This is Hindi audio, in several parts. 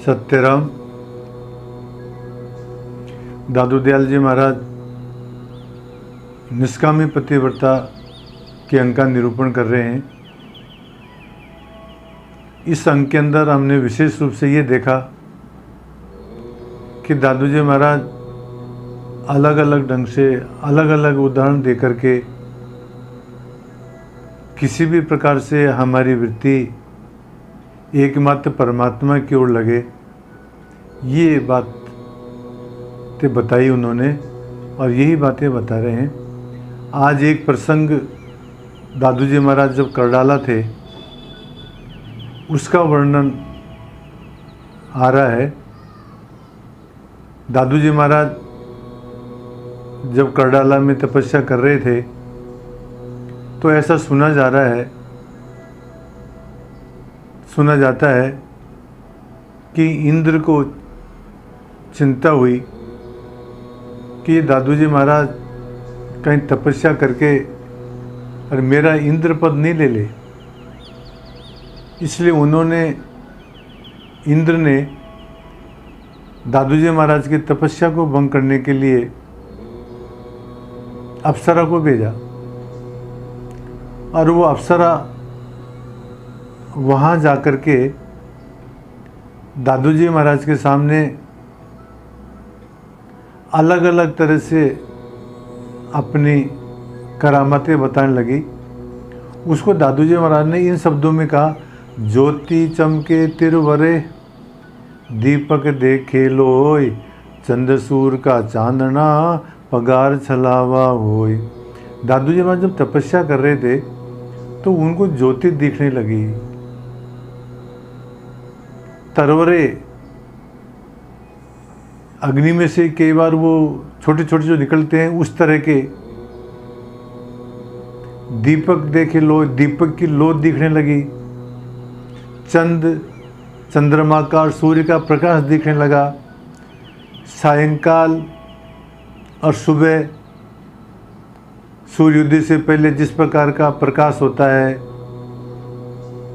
सत्यराम दादू दयाल जी महाराज निष्कामी पतिव्रता के अंक का निरूपण कर रहे हैं। इस अंक के अंदर हमने विशेष रूप से ये देखा कि दादू जी महाराज अलग अलग ढंग से अलग अलग उदाहरण दे करके किसी भी प्रकार से हमारी वृत्ति एकमात्र परमात्मा की ओर लगे, ये बातें बताई उन्होंने और यही बातें बता रहे हैं। आज एक प्रसंग दादू जी महाराज जब करडाला थे उसका वर्णन आ रहा है। दादू जी महाराज जब करडाला में तपस्या कर रहे थे तो ऐसा सुना जाता है कि इंद्र को चिंता हुई कि दादू जी महाराज कहीं तपस्या करके और मेरा इंद्र पद नहीं ले ले, इसलिए इंद्र ने दादू जी महाराज की तपस्या को भंग करने के लिए अप्सरा को भेजा और वो अप्सरा वहाँ जाकर के दादू जी महाराज के सामने अलग अलग तरह से अपनी करामतें बताने लगी। उसको दादू जी महाराज ने इन शब्दों में कहा, ज्योति चमके तिरवरे दीपक देखे लोय, चंद्र सूर का चांदना पगार छलावा होय। दादू जी महाराज जब तपस्या कर रहे थे तो उनको ज्योति दिखने लगी, तरवरे अग्नि में से कई बार वो छोटे छोटे जो निकलते हैं उस तरह के, दीपक देखे लो, दीपक की लो दिखने लगी, चंद्रमा का और सूर्य का प्रकाश दिखने लगा। सायंकाल और सुबह सूर्योदय से पहले जिस प्रकार का प्रकाश होता है,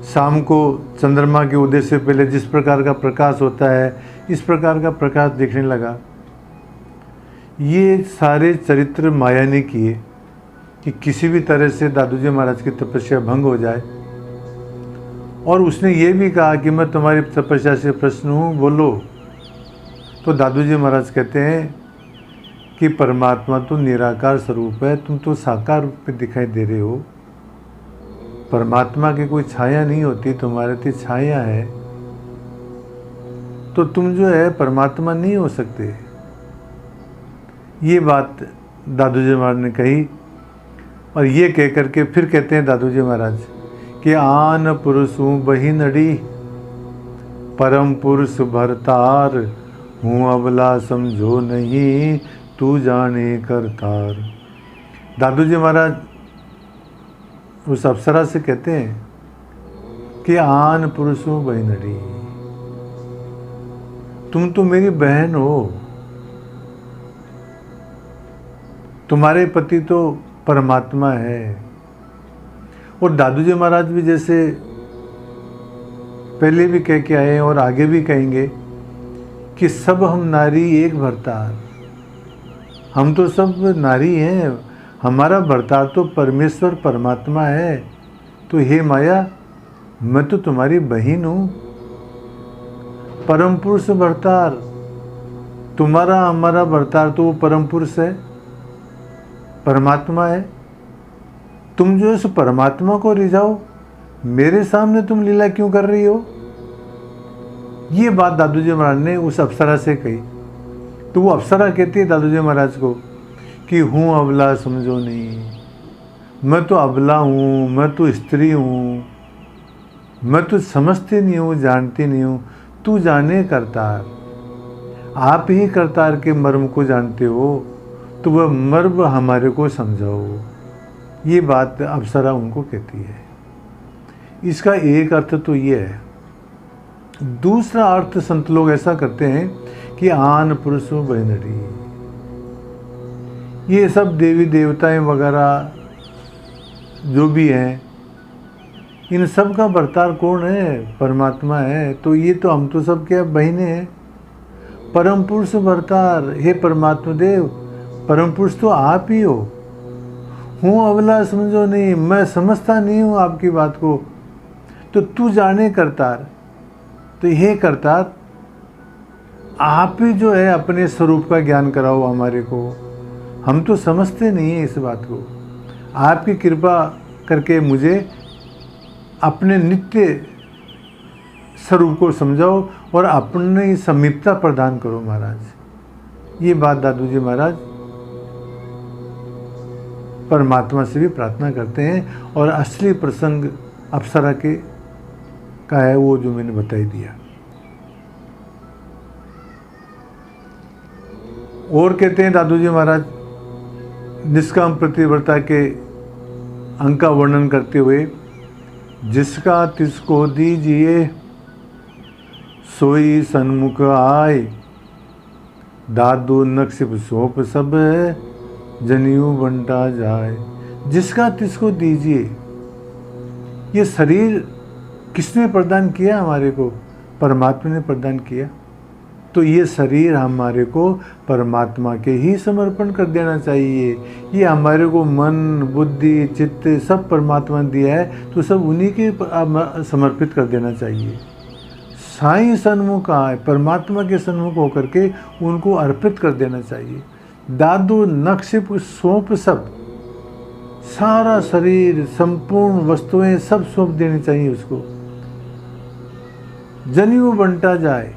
शाम को चंद्रमा के उदय से पहले जिस प्रकार का प्रकाश होता है, इस प्रकार का प्रकाश दिखने लगा। ये सारे चरित्र माया ने किए कि किसी भी तरह से दादू जी महाराज की तपस्या भंग हो जाए। और उसने ये भी कहा कि मैं तुम्हारी तपस्या से प्रसन्न हूँ, बोलो। तो दादू जी महाराज कहते हैं कि परमात्मा तो निराकार स्वरूप है, तुम तो साकार रूप में दिखाई दे रहे हो। परमात्मा की कोई छाया नहीं होती, तुम्हारे तो छाया है, तो तुम जो है परमात्मा नहीं हो सकते। ये बात दादू जी महाराज ने कही। और ये कह करके फिर कहते हैं दादू जी महाराज कि आन पुरुषों बही नड़ी, परम पुरुष भरतार, हूँ अबला समझो नहीं, तू जाने करतार। दादू जी महाराज उस अप्सरा से कहते हैं कि आन पुरुषों बही नड़ी, तुम तो मेरी बहन हो, तुम्हारे पति तो परमात्मा है। और दादू जी महाराज भी जैसे पहले भी कह के आए और आगे भी कहेंगे कि सब हम नारी एक भरतार, हम तो सब नारी हैं, हमारा भरतार तो परमेश्वर परमात्मा है। तो हे माया, मैं तो तुम्हारी बहन हूँ। परम पुरुष भरतार, तुम्हारा हमारा भरतार तो वो परम पुरुष है, परमात्मा है। तुम जो है सो परमात्मा को रिझाओ, मेरे सामने तुम लीला क्यों कर रही हो। ये बात दादू जी महाराज ने उस अप्सरा से कही। तो वो अप्सरा कहती है दादू जी महाराज को कि हूँ अबला समझो नहीं, मैं तो अबला हूँ, मैं तो स्त्री हूँ, मैं तो समझती नहीं हूँ, जानती नहीं हूँ, तू जाने करतार। आप ही करतार के मर्म को जानते हो, तो वह मर्म हमारे को समझाओ। ये बात अप्सरा उनको कहती है। इसका एक अर्थ तो ये है। दूसरा अर्थ संत लोग ऐसा करते हैं कि आन पुरुषों बहनड़ी, ये सब देवी देवताएं वगैरह जो भी हैं, इन सब का भरतार कौन है? परमात्मा है। तो ये तो हम तो सब क्या बहने हैं। परम पुरुष भरतार, हे परमात्मा देव, परम पुरुष तो आप ही हो। हूँ अवला समझो नहीं, मैं समझता नहीं हूँ आपकी बात को, तो तू जाने करतार। तो हे करतार, आप ही जो है अपने स्वरूप का ज्ञान कराओ हमारे को। हम तो समझते नहीं हैं इस बात को। आपकी कृपा करके मुझे अपने नित्य स्वरूप को समझाओ और अपनी समीपता प्रदान करो महाराज। ये बात दादू जी महाराज परमात्मा से भी प्रार्थना करते हैं। और असली प्रसंग अप्सरा के का है वो जो मैंने बता ही दिया। और कहते हैं दादू जी महाराज निष्काम प्रतिव्रता के अंग का वर्णन करते हुए, जिसका तिसको दीजिए सोई सन्मुख आए, दादू नक्शिप सौंप सब जनियु बंटा जाए। जिसका तिसको दीजिए, ये शरीर किसने प्रदान किया हमारे को? परमात्मा ने प्रदान किया। तो ये शरीर हमारे को परमात्मा के ही समर्पण कर देना चाहिए। ये हमारे को मन बुद्धि चित्त सब परमात्मा ने दिया है, तो सब उन्हीं के समर्पित कर देना चाहिए। साईं सन्मुख आए, परमात्मा के सन्मुख होकर के उनको अर्पित कर देना चाहिए। दादू नक्शिप सौंप सब, सारा शरीर संपूर्ण वस्तुएं सब सौंप देनी चाहिए उसको। जनियु बंटा जाए,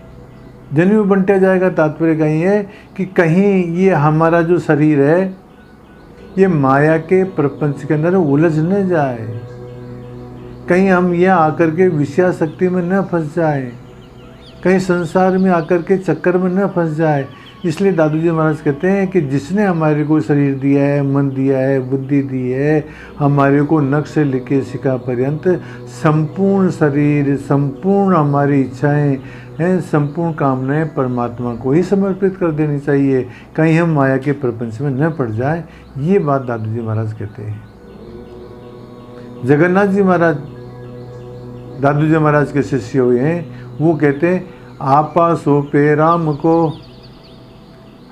जनियु बंटा जाएगा तात्पर्य कहीं है कि कहीं ये हमारा जो शरीर है ये माया के प्रपंच के अंदर उलझ न जाए, कहीं हम यहाँ आकर के विषयाशक्ति में न फंस जाए, कहीं संसार में आकर के चक्कर में न फंस जाए। इसलिए दादू जी महाराज कहते हैं कि जिसने हमारे को शरीर दिया है, मन दिया है, बुद्धि दी है, हमारे को नख से लेके शिखा पर्यंत संपूर्ण शरीर, संपूर्ण हमारी इच्छाएं हैं, संपूर्ण कामनाएं परमात्मा को ही समर्पित कर देनी चाहिए, कहीं हम माया के प्रपंच में न पड़ जाए। ये बात दादू जी महाराज कहते हैं। जगन्नाथ जी महाराज दादू जी महाराज के शिष्य हुए हैं, वो कहते हैं आपा सौंपे राम को,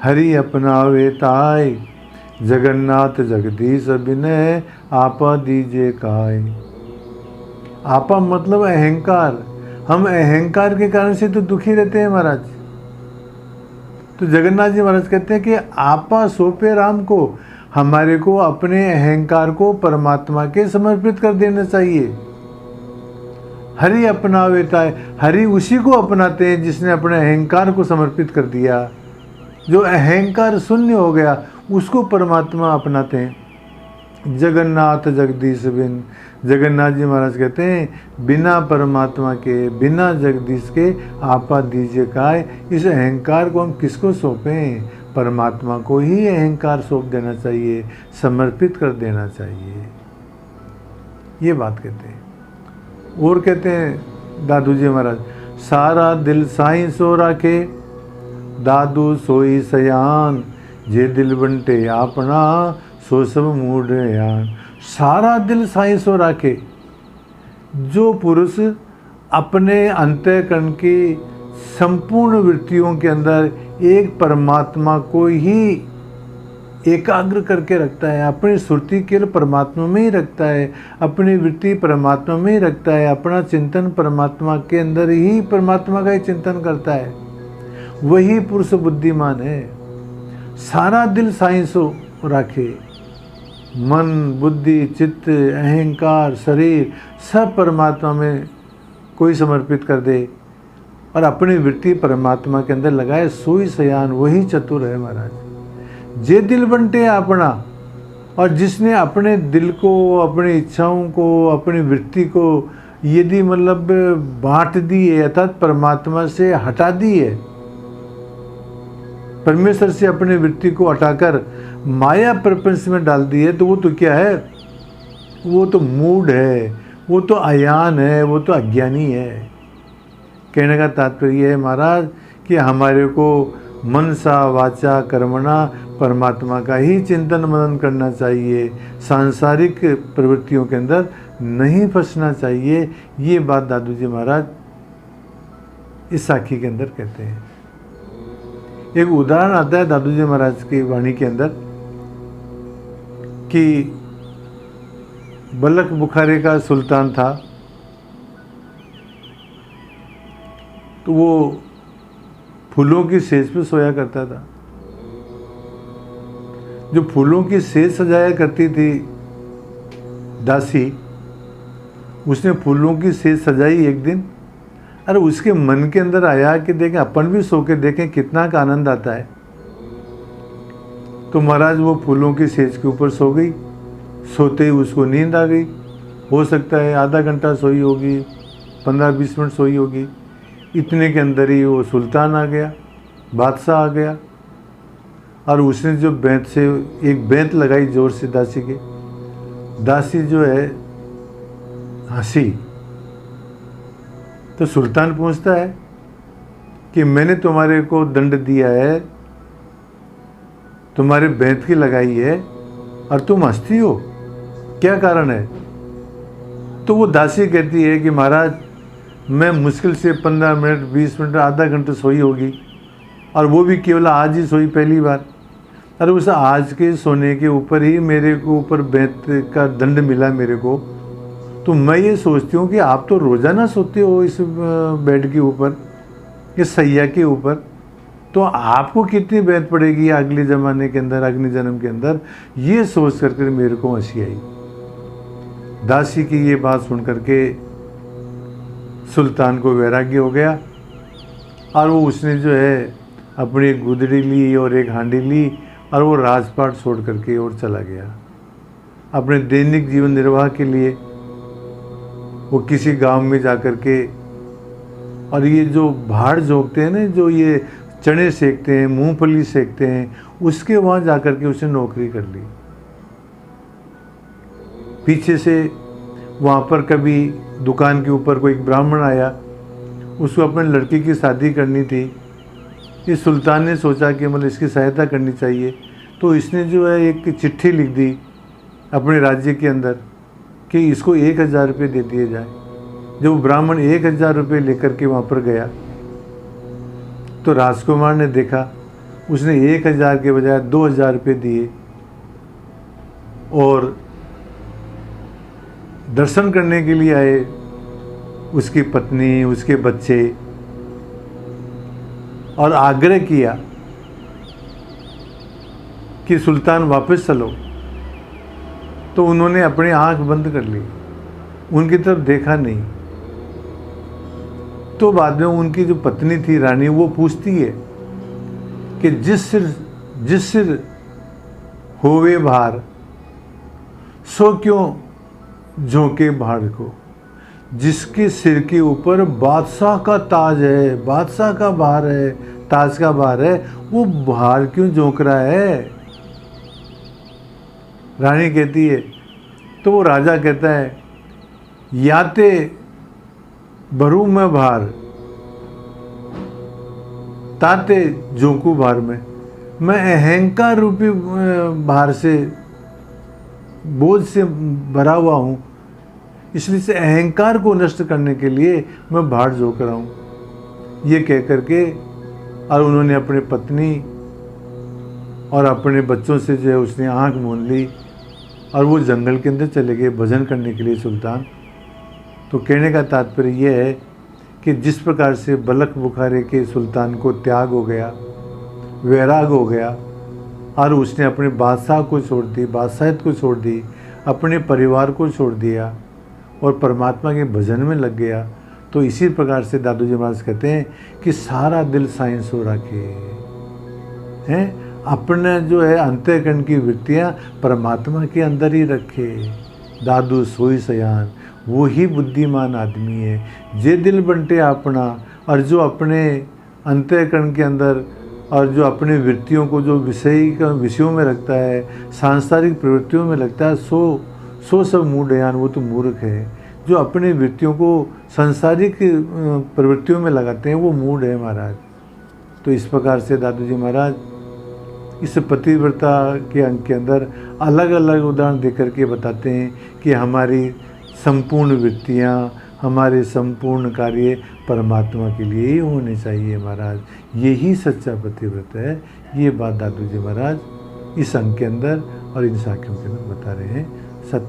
हरि अपनावे ताय, जगन्नाथ जगदीश विनय आपा दीजे काय। आपा मतलब अहंकार। हम अहंकार के कारण से तो दुखी रहते हैं महाराज। तो जगन्नाथ जी महाराज कहते हैं कि आपा सौंपे राम को, हमारे को अपने अहंकार को परमात्मा के समर्पित कर देना चाहिए। हरि अपनावेता है, हरि उसी को अपनाते हैं जिसने अपने अहंकार को समर्पित कर दिया। जो अहंकार शून्य हो गया उसको परमात्मा अपनाते हैं। जगन्नाथ जगदीश बिन, जगन्नाथ जी महाराज कहते हैं बिना परमात्मा के, बिना जगदीश के आपा दीजिए काय। इस अहंकार को हम किसको सौंपें? परमात्मा को ही अहंकार सौंप देना चाहिए, समर्पित कर देना चाहिए। ये बात कहते हैं। और कहते हैं दादू जी महाराज, सारा दिल साईं सो राखे, दादू सोई सयान, जे दिल बंटे आपना सो सब मूड यान। सारा दिल साईं सो राखे, जो पुरुष अपने अंतःकरण की संपूर्ण वृत्तियों के अंदर एक परमात्मा को ही एकाग्र करके रखता है, अपनी सुरती केवल परमात्मा में ही रखता है, अपनी वृत्ति परमात्मा में ही रखता है, अपना चिंतन परमात्मा के अंदर ही परमात्मा का ही चिंतन करता है, वही पुरुष बुद्धिमान है। सारा दिल साईं सो राखे, मन बुद्धि चित्त अहंकार शरीर सब परमात्मा में कोई समर्पित कर दे और अपनी वृत्ति परमात्मा के अंदर लगाए, सोई सयान वही चतुर है महाराज। जे दिल बंटे अपना, और जिसने अपने दिल को, अपनी इच्छाओं को, अपनी वृत्ति को यदि मतलब बांट दी है अर्थात परमात्मा से हटा दी है, परमेश्वर से अपनी वृत्ति को हटाकर माया प्रपंच में डाल दी है, तो वो तो क्या है? वो तो मूढ़ है, वो तो अयान है, वो तो अज्ञानी है। कहने का तात्पर्य है महाराज कि हमारे को मनसा वाचा कर्मणा परमात्मा का ही चिंतन मनन करना चाहिए, सांसारिक प्रवृत्तियों के अंदर नहीं फंसना चाहिए। ये बात दादू जी महाराज इस साखी के अंदर कहते हैं। एक उदाहरण आता है दादू जी महाराज की वाणी के अंदर कि बलख बुखारे का सुल्तान था, तो वो फूलों की सेज पे सोया करता था। जो फूलों की सेज सजाया करती थी दासी, उसने फूलों की सेज सजाई एक दिन, और उसके मन के अंदर आया कि देखें अपन भी सो के देखें कितना का आनंद आता है। तो महाराज वो फूलों की सेज के ऊपर सो गई। सोते ही उसको नींद आ गई। हो सकता है आधा घंटा सोई होगी, 15-20 मिनट सोई होगी। इतने के अंदर ही वो सुल्तान आ गया, बादशाह आ गया, और उसने जो बेंत से एक बेंत लगाई जोर से दासी के। दासी जो है हंसी। तो सुल्तान पूछता है कि मैंने तुम्हारे को दंड दिया है, तुम्हारे बेंत की लगाई है, और तुम हंसती हो, क्या कारण है? तो वो दासी कहती है कि महाराज मैं मुश्किल से 15 मिनट 20 मिनट आधा घंटा सोई होगी, और वो भी केवल आज ही सोई पहली बार। अरे उस आज के सोने के ऊपर ही मेरे को ऊपर बेंत का दंड मिला मेरे को। तो मैं ये सोचती हूँ कि आप तो रोज़ाना सोते हो इस बेड के ऊपर, इस सैया के ऊपर, तो आपको कितनी बेंत पड़ेगी अगले ज़माने के अंदर, अगले जन्म के अंदर। ये सोच करके मेरे को हंसी आई। दासी की ये बात सुन करके सुल्तान को वैराग्य हो गया, और वो उसने जो है अपनी एक गुदड़ी ली और एक हांडी ली, और वो राजपाट छोड़ करके और चला गया अपने दैनिक जीवन निर्वाह के लिए। वो किसी गांव में जा कर के, और ये जो भाड़ जोगते हैं ना, जो ये चने सेकते हैं, मूंगफली सेकते हैं, उसके वहाँ जा कर के उसने नौकरी कर ली। पीछे से वहाँ पर कभी दुकान के ऊपर कोई ब्राह्मण आया, उसको अपने लड़की की शादी करनी थी। इस सुल्तान ने सोचा कि मतलब इसकी सहायता करनी चाहिए, तो इसने जो है एक चिट्ठी लिख दी अपने राज्य के अंदर कि इसको 1000 रुपये दे दिए जाए। जब वो ब्राह्मण 1000 रुपये लेकर के वहाँ पर गया, तो राजकुमार ने देखा, उसने 1000 के बजाय 2000 रुपये दिए, और दर्शन करने के लिए आए उसकी पत्नी, उसके बच्चे, और आग्रह किया कि सुल्तान वापस चलो। तो उन्होंने अपनी आंख बंद कर ली, उनकी तरफ देखा नहीं। तो बाद में उनकी जो पत्नी थी रानी, वो पूछती है कि जिस सिर होवे भार, सो क्यों झोंके भाड़ को। जिसके सिर के ऊपर बादशाह का ताज है, बादशाह का भार है, ताज का भार है, वो भार क्यों झोंक रहा है? रानी कहती है। तो वो राजा कहता है, याते भरू मैं भार, ताते झोंकू भार में। मैं अहंकार रूपी भार से, बोझ से भरा हुआ हूँ, इसलिए से अहंकार को नष्ट करने के लिए मैं भाड़ झोंक रहा हूँ। ये कह करके, और उन्होंने अपनी पत्नी और अपने बच्चों से जो है उसने आंख मूंद ली, और वो जंगल के अंदर चले गए भजन करने के लिए सुल्तान। तो कहने का तात्पर्य यह है कि जिस प्रकार से बलख बुखारे के सुल्तान को त्याग हो गया, वैराग हो गया, और उसने अपने बादशाह को छोड़ दी, बादशाहत को छोड़ दी, अपने परिवार को छोड़ दिया और परमात्मा के भजन में लग गया, तो इसी प्रकार से दादू जी महाराज कहते हैं कि सारा दिल साइंस हो रखे हैं, अपने जो है अंतःकरण की वृत्तियाँ परमात्मा के अंदर ही रखे। दादू सोई सयान, वो ही बुद्धिमान आदमी है। जे दिल बंटे अपना, और जो अपने अंतःकरण के अंदर और जो अपने वृत्तियों को जो विषयों में रखता है, सांसारिक प्रवृत्तियों में लगता है, सो सब मूढ़यान, वो तो मूर्ख है। जो अपने वृत्तियों को सांसारिक प्रवृत्तियों में लगाते हैं, वो मूढ़ है महाराज। तो इस प्रकार से दादू जी महाराज इस पतिव्रता के अंक के अंदर अलग अलग उदाहरण दे करके बताते हैं कि हमारी संपूर्ण वृत्तियाँ, हमारे संपूर्ण कार्य परमात्मा के लिए ही होने चाहिए महाराज। यही सच्चा पतिव्रत है। ये बात दादू जी महाराज इस अंग के अंदर और इन साखियों के अंदर बता रहे हैं। सत्य